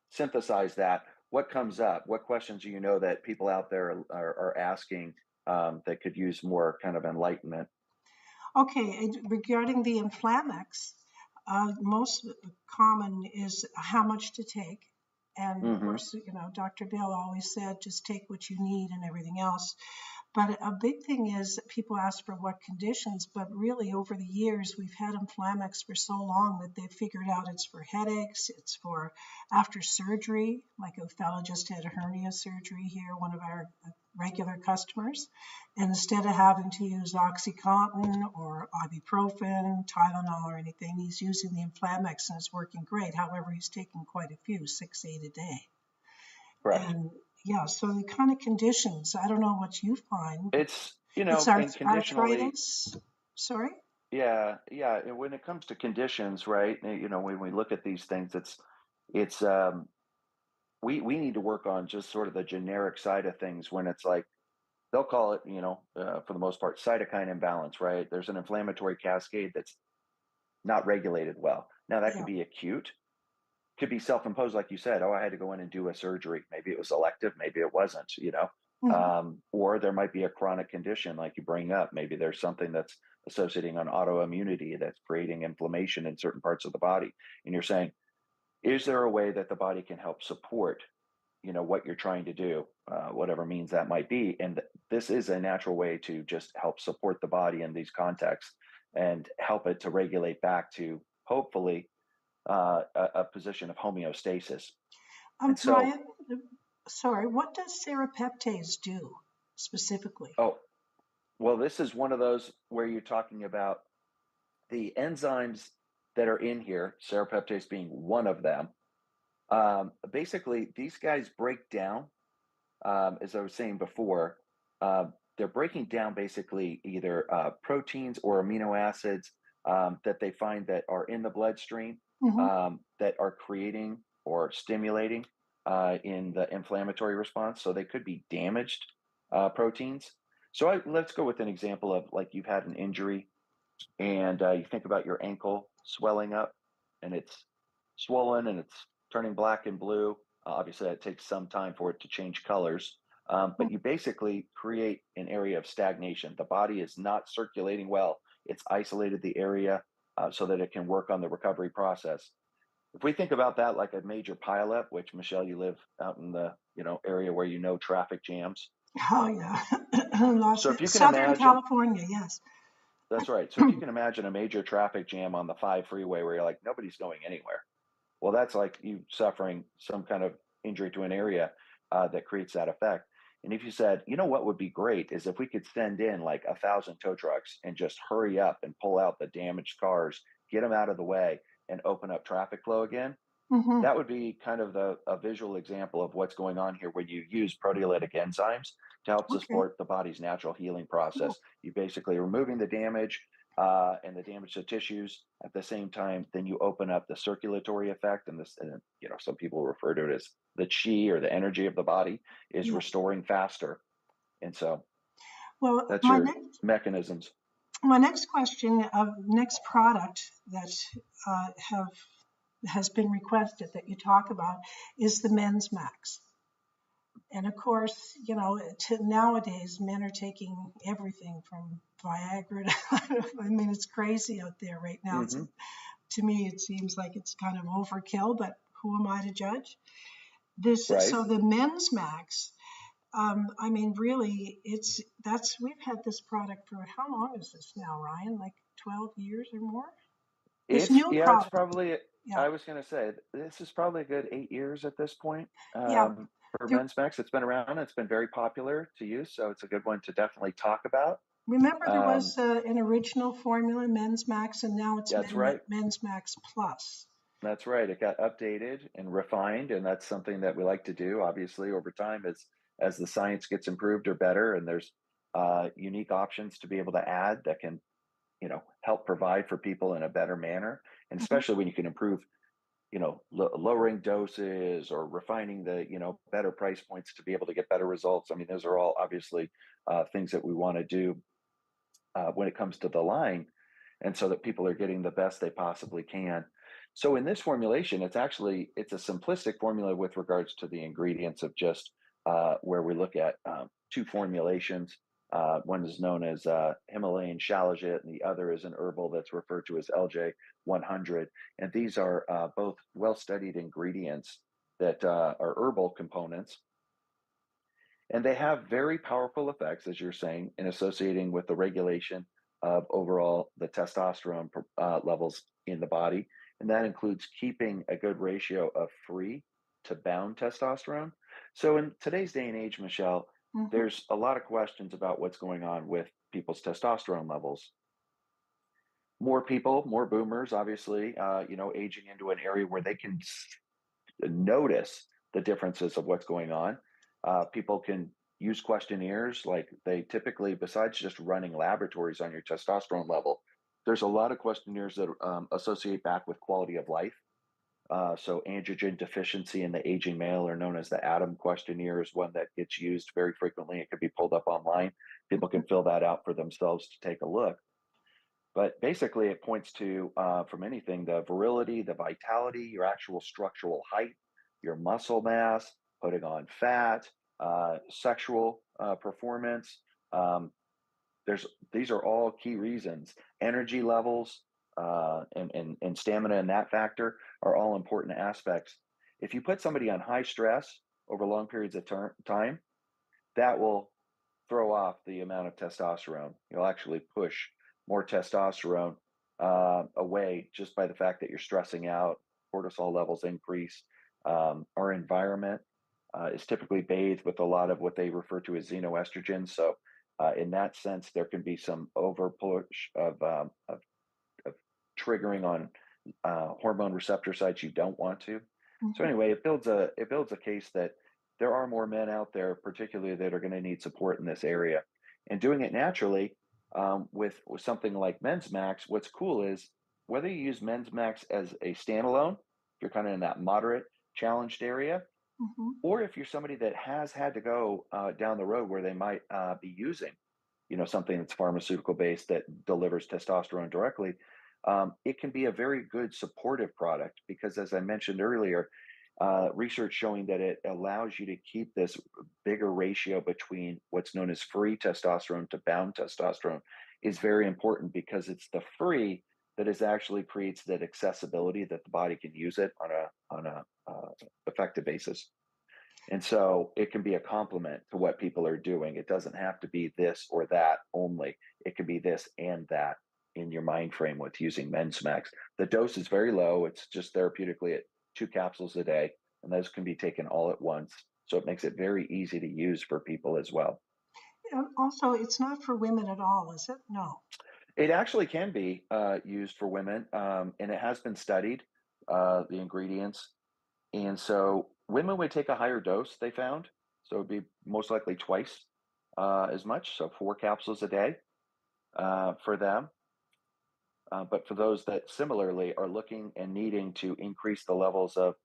synthesize that, what comes up? What questions do you know that people out there are asking that could use more kind of enlightenment? Okay, regarding the Inflamex, most common is how much to take. And of Hmm. course, Dr. Bill always said just take what you need and everything else. But a big thing is people ask for what conditions, but really over the years, we've had Inflamex for so long that they've figured out it's for headaches, it's for after surgery. Like a fellow just had a hernia surgery here, one of our regular customers. And instead of having to use Oxycontin or ibuprofen, Tylenol, or anything, he's using the Inflamex and it's working great. However, he's taking quite a few, 6, 8 a day. Correct. And yeah, so the kind of conditions, I don't know what you find, but It's, it's and conditionally, arthritis. Sorry? yeah, yeah. And when it comes to conditions, right? When we look at these things, it's we need to work on just sort of the generic side of things when it's like they'll call it, for the most part, cytokine imbalance, right? There's an inflammatory cascade that's not regulated well. Now that could Yeah. be acute, could be self-imposed, like you said. Oh, I had to go in and do a surgery. Maybe it was elective, maybe it wasn't. Hmm. Or there might be a chronic condition like you bring up. Maybe there's something that's associating on autoimmunity that's creating inflammation in certain parts of the body. And you're saying, is there a way that the body can help support what you're trying to do, whatever means that might be? And this is a natural way to just help support the body in these contexts and help it to regulate back to hopefully a position of homeostasis. And so, Brian, sorry, what does serapeptase do specifically? oh, well, this is one of those where you're talking about the enzymes that are in here, serapeptase being one of them. Basically, these guys break down, as I was saying before, uh, they're breaking down basically either proteins or amino acids that they find that are in the bloodstream Hmm. that are creating or stimulating in the inflammatory response. So they could be damaged proteins. So let's go with an example of like you've had an injury and you think about your ankle swelling up and it's swollen and it's turning black and blue. Obviously, it takes some time for it to change colors, but you basically create an area of stagnation. The body is not circulating well. It's isolated the area so that it can work on the recovery process. If we think about that like a major pileup, which Michelle, you live out in the area where traffic jams. Oh, yeah. So if you can Southern imagine, California, yes. that's right. So if you can imagine a major traffic jam on the 5 freeway where you're like, nobody's going anywhere. Well, that's like you suffering some kind of injury to an area that creates that effect. And if you said, what would be great is if we could send in like 1,000 tow trucks and just hurry up and pull out the damaged cars, get them out of the way, and open up traffic flow again, Hmm. that would be kind of a visual example of what's going on here when you use proteolytic enzymes to help Okay, support the body's natural healing process. cool. You basically removing the damage and the damage to tissues at the same time. Then you open up the circulatory effect, and this, and, some people refer to it as the chi or the energy of the body is Yeah. restoring faster. And so Well, that's your mechanisms. my next question, next product that have has been requested that you talk about is the Men's Max. And of course, nowadays men are taking everything from Viagra to, I mean, it's crazy out there right now. Hmm. To me, it seems like it's kind of overkill, but who am I to judge? This, Right. so the Men's Max, I mean, really, we've had this product for how long is this now, Ryan? Like 12 years or more? This It's new yeah, it's product. probably Yeah. I was gonna say this is probably a good 8 years at this point. Yeah. For There, men's specs, it's been around, it's been very popular to use, so it's a good one to definitely talk about. remember, there Um, was an original formula, Men's Max, and now it's that's right. Men's Max Plus. That's right. It got updated and refined, and that's something that we like to do, obviously, over time as the science gets improved or better, and there's unique options to be able to add that can, help provide for people in a better manner. And Mhm. especially when you can improve lowering doses or refining the better price points to be able to get better results. I mean, those are all obviously things that we want to do when it comes to the line, and so that people are getting the best they possibly can. So in this formulation, it's a simplistic formula with regards to the ingredients of just where we look at two formulations. One is known as Himalayan shallajit, and the other is an herbal that's referred to as LJ 100. And these are both well-studied ingredients that are herbal components, and they have very powerful effects, as you're saying, in associating with the regulation of overall the testosterone levels in the body. And that includes keeping a good ratio of free to bound testosterone. So in today's day and age, Michelle, Hmm. there's a lot of questions about what's going on with people's testosterone levels. More people, more boomers, obviously, aging into an area where they can notice the differences of what's going on. People can use questionnaires like they typically, besides just running laboratories on your testosterone level, there's a lot of questionnaires that associate back with quality of life. So androgen deficiency in the aging male, are known as the ADAM questionnaire, is one that gets used very frequently. It could be pulled up online. People can fill that out for themselves to take a look. But basically, it points to, from anything, the virility, the vitality, your actual structural height, your muscle mass, putting on fat, sexual performance. Um, these are all key reasons. Energy levels and stamina and that factor are all important aspects. If you put somebody on high stress over long periods of time, that will throw off the amount of testosterone. You'll actually push more testosterone away just by the fact that you're stressing out. Cortisol levels increase. Our environment is typically bathed with a lot of what they refer to as xenoestrogens. So, in that sense, there can be some over push of triggering on hormone receptor sites you don't want to. So Hmm. anyway, it builds a case that there are more men out there, particularly that are going to need support in this area, and doing it naturally with something like Men's Max. What's cool is whether you use Men's Max as a standalone, if you're kind of in that moderate challenged area, Hmm. or if you're somebody that has had to go down the road where they might be using, something that's pharmaceutical based that delivers testosterone directly, it can be a very good supportive product because, as I mentioned earlier, research showing that it allows you to keep this bigger ratio between what's known as free testosterone to bound testosterone is very important because it's the free that is actually creates that accessibility that the body can use it on a effective basis. And so it can be a complement to what people are doing. It doesn't have to be this or that only. It can be this and that in your mind frame with using Men's Max. The dose is very low. It's just therapeutically at 2 capsules a day, and those can be taken all at once. So it makes it very easy to use for people as well. Also, it's not for women at all, is it? No. It actually can be used for women, and it has been studied, the ingredients. And so women would take a higher dose, they found. So it'd be most likely twice as much, so 4 capsules a day for them. But for those that similarly are looking and needing to increase the levels of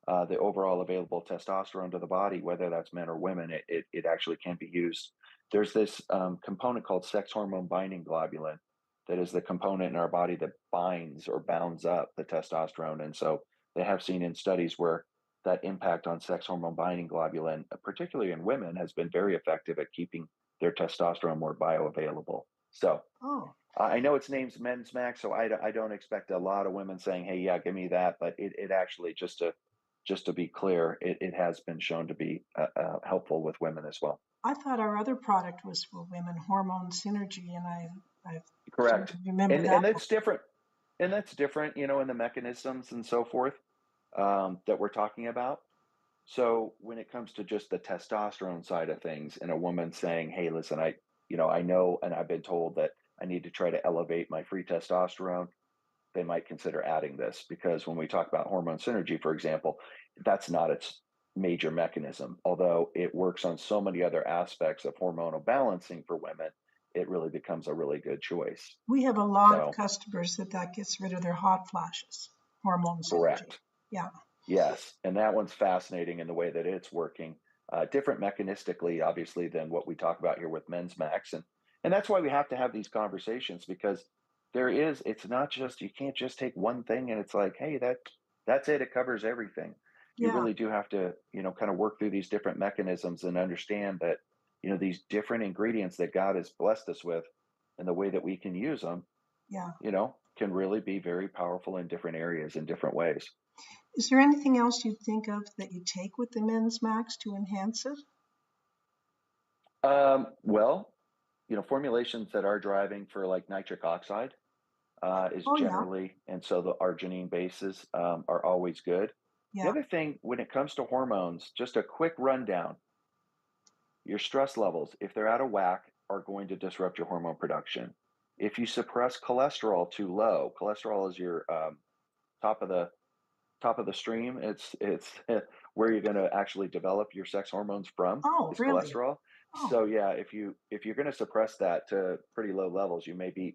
the overall available testosterone to the body, whether that's men or women, it actually can be used. There's this component called sex hormone binding globulin that is the component in our body that binds or bounds up the testosterone. And so they have seen in studies where that impact on sex hormone binding globulin, particularly in women, has been very effective at keeping their testosterone more bioavailable. So Oh, I know it's named Men's Max, so I don't expect a lot of women saying, "Hey, yeah, give me that." But it actually, just to be clear, it has been shown to be helpful with women as well. I thought our other product was for women, Hormone Synergy, and I sort of Correct, remember and that one. that's different, in the mechanisms and so forth that we're talking about. So when it comes to just the testosterone side of things, and a woman saying, "Hey, listen, I know, and I've been told that I need to try to elevate my free testosterone," they might consider adding this because when we talk about hormone synergy, for example, that's not its major mechanism. Although it works on so many other aspects of hormonal balancing for women, it really becomes a really good choice. We have a lot of So, customers that gets rid of their hot flashes, Hormone Synergy. correct. Yeah. Yes. And that one's fascinating in the way that it's working. Different mechanistically, obviously, than what we talk about here with Men's Max. And that's why we have to have these conversations because There is. It's not just you can't just take one thing and it's like, "Hey, that's it. It covers everything." You Yeah, really do have to, kind of work through these different mechanisms and understand that, these different ingredients that God has blessed us with and the way that we can use them, yeah. can really be very powerful in different areas in different ways. Is there anything else you'd think of that you take with the Men's Max to enhance it? Well, formulations that are driving for like nitric oxide is Oh, yeah, generally, and so the arginine bases are always good. The yeah. other thing, when it comes to hormones, just a quick rundown: your stress levels, if they're out of whack, are going to disrupt your hormone production. If you suppress cholesterol too low, cholesterol is your top of the top of the stream. It's where you're going to actually develop your sex hormones from Oh, is really? cholesterol. Oh, So yeah, if you're going to suppress that to pretty low levels, you may be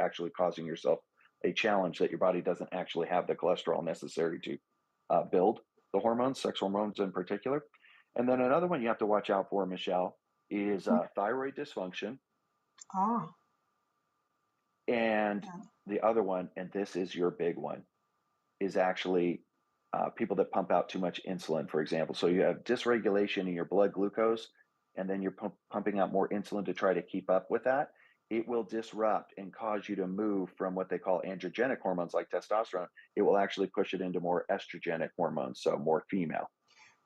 actually causing yourself a challenge that your body doesn't actually have the cholesterol necessary to build the hormones, sex hormones in particular. And then another one you have to watch out for, Michelle, is mm, thyroid dysfunction. ah, And yeah. the other one, and this is your big one, is actually people that pump out too much insulin, for example. So you have dysregulation in your blood glucose, and then you're pumping out more insulin to try to keep up with that. It will disrupt and cause you to move from what they call androgenic hormones like testosterone. It will actually push it into more estrogenic hormones, so more female.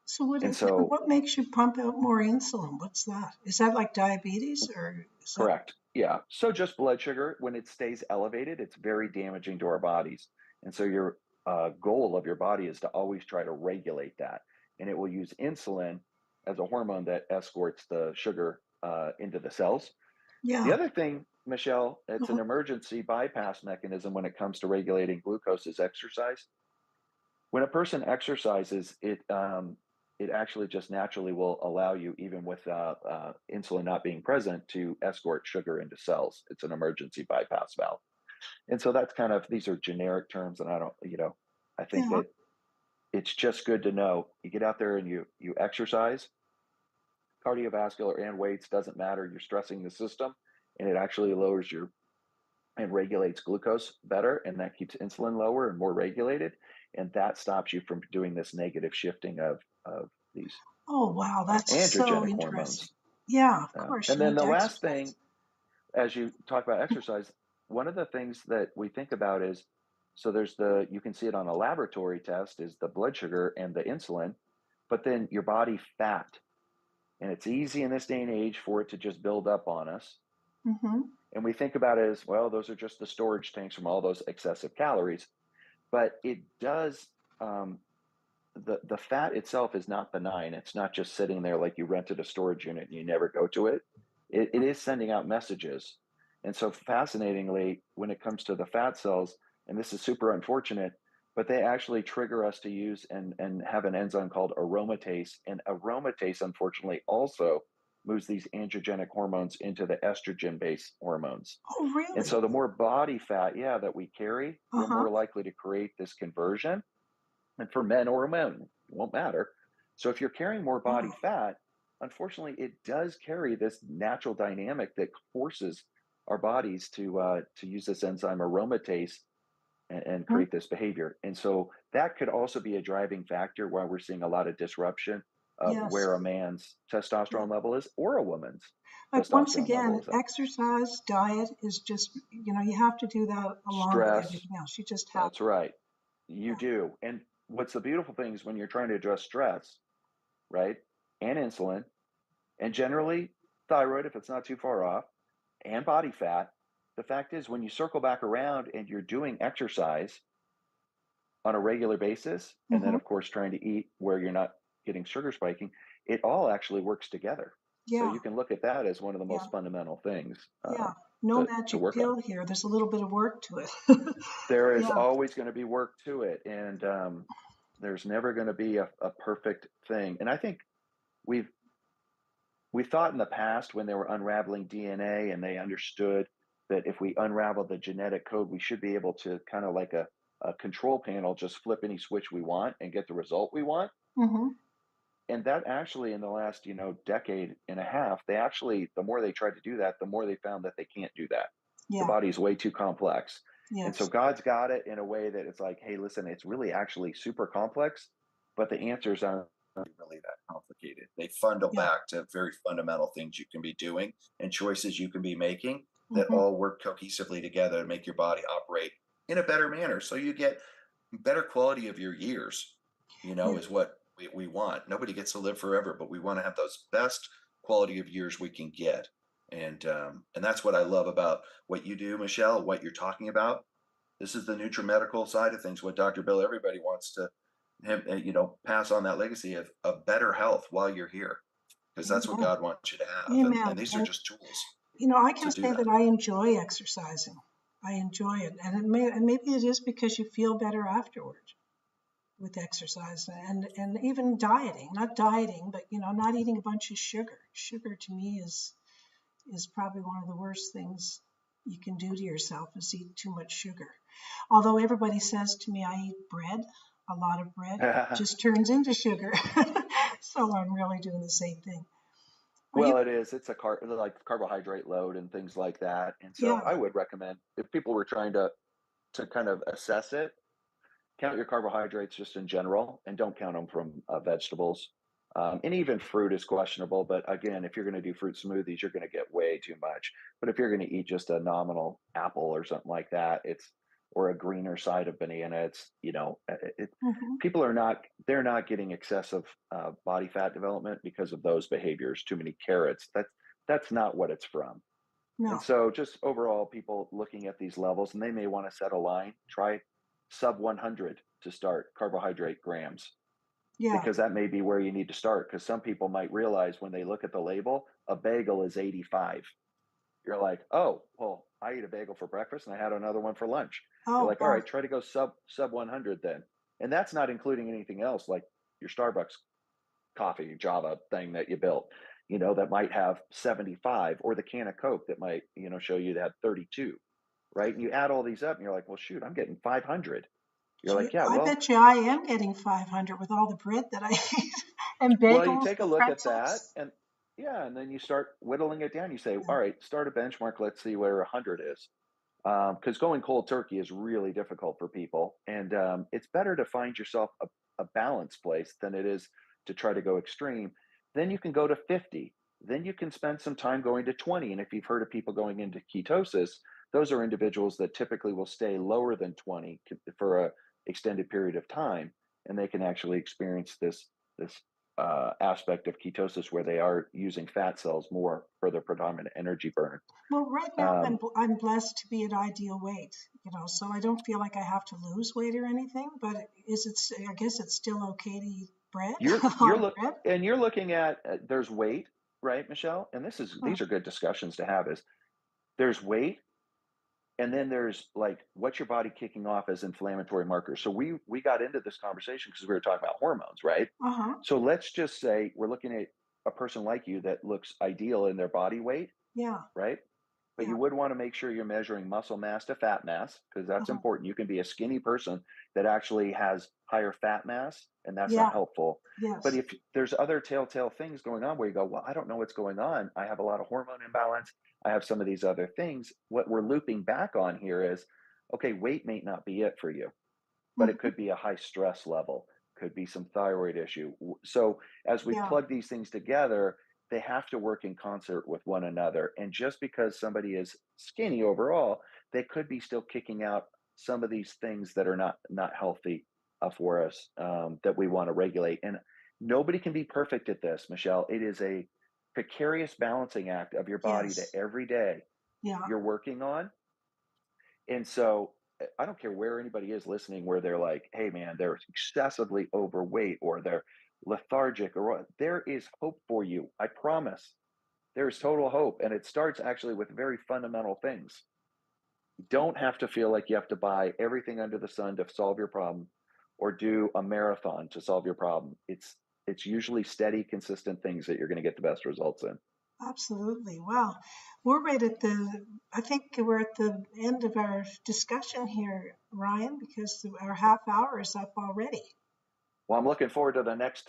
So what And is it? so, What makes you pump out more insulin? What's that? Is that like diabetes or is that? correct. Yeah. So just blood sugar, when it stays elevated, it's very damaging to our bodies. And so your goal of your body is to always try to regulate that. And it will use insulin as a hormone that escorts the sugar into the cells. The Yeah. other thing, Michelle, it's an Uh-huh. emergency bypass mechanism when it comes to regulating glucose is exercise. When a person exercises, it actually just naturally will allow you, even with insulin not being present, to escort sugar into cells. It's an emergency bypass valve, and so that's kind of these are generic terms, and I don't, I think Yeah. that it's just good to know. You get out there and you exercise, cardiovascular and weights doesn't matter. You're stressing the system, and it actually lowers your and regulates glucose better, and that keeps insulin lower and more regulated, and that stops you from doing this negative shifting of these Oh, wow. That's so androgenic interesting. hormones. Yeah, of course. And You then need the to last exercise. thing, as you talk about exercise, one of the things that we think about is so there's you can see it on a laboratory test is the blood sugar and the insulin, but then your body fat. And it's easy in this day and age for it to just build up on us. Mm-hmm. And we think about it as well, those are just the storage tanks from all those excessive calories. But it does, the fat itself is not benign. It's not just sitting there like you rented a storage unit and you never go to it. It is sending out messages. And so, fascinatingly, when it comes to the fat cells, and this is super unfortunate, but they actually trigger us to use and have an enzyme called aromatase. And aromatase, unfortunately, also moves these androgenic hormones into the estrogen based hormones. Oh, And really? so, the more body fat, yeah, that we carry, we're Uh-huh. more likely to create this conversion, and for men or women, it won't matter. So if you're carrying more body Wow. fat, unfortunately, it does carry this natural dynamic that forces our bodies to use this enzyme aromatase and Hmm. create this behavior. And so that could also be a driving factor why we're seeing a lot of disruption of Yes. where a man's Yeah. testosterone level is or a woman's Like once testosterone level again, is at. exercise, diet is just, you have to do that along with Stress, everything else. You just have that's to. right. You Yeah. do. And what's the beautiful thing is when you're trying to address stress, right? And insulin, and generally thyroid if it's not too far off, and body fat. The fact is, when you circle back around and you're doing exercise on a regular basis, and then Mm-hmm. of course trying to eat where you're not getting sugar spiking, it all actually works together. So Yeah. you can look at that as one of the Yeah. most fundamental things Yeah. No to magic work on. pill here. There's a little bit of work to it. There is Yeah. always going to be work to it, and there's never going to be a perfect thing. And I think we've we thought in the past when they were unraveling DNA and they understood that if we unravel the genetic code, we should be able to kind of like a control panel, just flip any switch we want and get the result we want. Mm-hmm. And that actually, in the last, decade and a half, they actually, the more they tried to do that, the more they found that they can't do that. The Yeah. body is way too complex. And so Yes. God's got it in a way that it's like, hey, listen, it's really actually super complex, but the answers aren't really that complicated. They funnel Yeah. back to very fundamental things you can be doing and choices you can be making that Hmm. all work cohesively together to make your body operate in a better manner. So you get better quality of your years, Yeah. is what we want. Nobody gets to live forever, but we want to have those best quality of years we can get. And that's what I love about what you do, Michelle, what you're talking about. This is the Nutrimedical side of things, what Dr. Bill, everybody wants to have, pass on that legacy of better health while you're here, because that's what Amen. God wants you to have. And Amen. these are And just tools I to can do say that that. I enjoy exercising. I enjoy it, and maybe it is because you feel better afterward with exercise, and even dieting. Not dieting, but not eating a bunch of sugar. Sugar to me is probably one of the worst things you can do to yourself is eat too much sugar. Although everybody says to me I eat bread, a lot of bread just turns into sugar. So I'm really doing the same thing. Are you? Well, it is. It's like carbohydrate load and things like that. And so Yeah. I would recommend if people were trying to kind of assess it, count your carbohydrates just in general, and don't count them from vegetables. And even fruit is questionable. But again, if you're going to do fruit smoothies, you're going to get way too much. But if you're going to eat just a nominal apple or something like that, or a greener side of banana, Hmm. people they're not getting excessive body fat development because of those behaviors. Too many carrots. That's not what it's from. And No. so just overall, people looking at these levels, and they may want to set a line, try sub 100 to start carbohydrate grams, Yeah. because that may be where you need to start. Because some people might realize when they look at the label, a bagel is 85. You're like, oh, well, I eat a bagel for breakfast and I had another one for lunch. You're Oh like, all wow. right, try to go sub 100 then. And that's not including anything else like your Starbucks coffee Java thing that you built, that might have 75, or the can of Coke that might, show you that 32, right? And you add all these up and you're like, well, shoot, I'm getting 500. You're Gee, like, yeah, I well, bet you I am getting 500 with all the bread that I eat and you bagels take a and look at that pretzels. and yeah, and then you start whittling it down. You say, Yeah. all right, start a benchmark. Let's see where 100 is. Because going cold turkey is really difficult for people. And it's better to find yourself a balanced place than it is to try to go extreme. Then you can go to 50. Then you can spend some time going to 20. And if you've heard of people going into ketosis, those are individuals that typically will stay lower than 20 for a extended period of time. And they can actually experience this aspect of ketosis where they are using fat cells more for their predominant energy burn. Well, right now Um, I'm blessed to be at ideal weight, so I don't feel like I have to lose weight or anything. But I guess it's still okay to eat bread, You're a lot you're of look bread. and you're looking at there's weight, right, Michelle? And Uh, these are good discussions to have. Is there's weight, and then there's like what's your body kicking off as inflammatory markers. So we got into this conversation because we were talking about hormones, right? uh-huh. So let's just say we're looking at a person like you that looks ideal in their body weight, Yeah. right? But Yeah. you would want to make sure you're measuring muscle mass to fat mass, because that's Uh-huh. important. You can be a skinny person that actually has higher fat mass, and that's not Yeah. helpful. But Yes. if there's other telltale things going on where you go, well, I don't know what's going on. I have a lot of hormone imbalance. I have some of these other things. What we're looping back on here is, okay, weight may not be it for you, but it Hmm. could be a high stress level, could be some thyroid issue. So as we Yeah. plug these things together, they have to work in concert with one another. And just because somebody is skinny overall, they could be still kicking out some of these things that are not healthy for us, that we want to regulate. And nobody can be perfect at this, Michelle. It is a precarious balancing act of your body that Yes. every day Yeah. you're working on. And so I don't care where anybody is listening, where they're like, hey, man, they're excessively overweight or they're lethargic or what. There is hope for you. I promise. There is total hope. And it starts actually with very fundamental things. You don't have to feel like you have to buy everything under the sun to solve your problem or do a marathon to solve your problem. It's usually steady, consistent things that you're going to get the best results in. Absolutely. Wow. We're right at I think we're at the end of our discussion here, Ryan, because our half hour is up already. Well, I'm looking forward to the next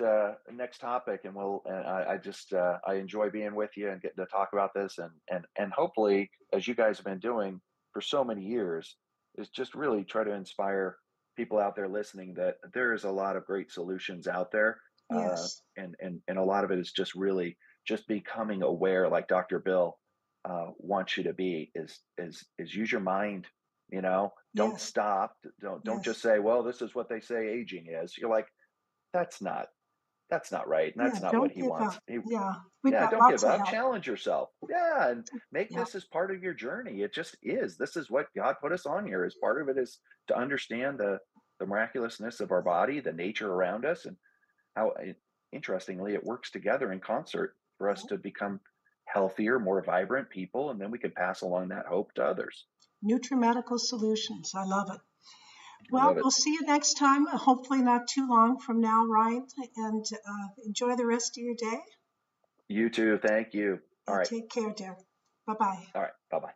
topic, and I just I enjoy being with you and getting to talk about this, and hopefully, as you guys have been doing, for so many years is just really try to inspire people out there listening that there is a lot of great solutions out there, Yes. and a lot of it is just really just becoming aware, like Dr. Bill wants you to be, is use your mind. Don't Yes. stop. Don't Yes. just say, well, this is what they say aging is. You're like, that's not that's not right, and Yeah. that's not what Don't he give wants. up. Yeah. We've Yeah, got don't lots give of up. help. Challenge yourself. Yeah, and make Yeah. this as part of your journey. It just is. This is what God put us on here. As part of it is to understand the miraculousness of our body, the nature around us, and how interestingly it works together in concert for us Yeah. to become healthier, more vibrant people, and then we can pass along that hope to others. Nutrimedical solutions. I love it. I Well, love it. we'll see you next time, hopefully not too long from now, Ryan, and enjoy the rest of your day. You too. Thank you. All right. Take care, dear. Bye bye. All right. Bye bye.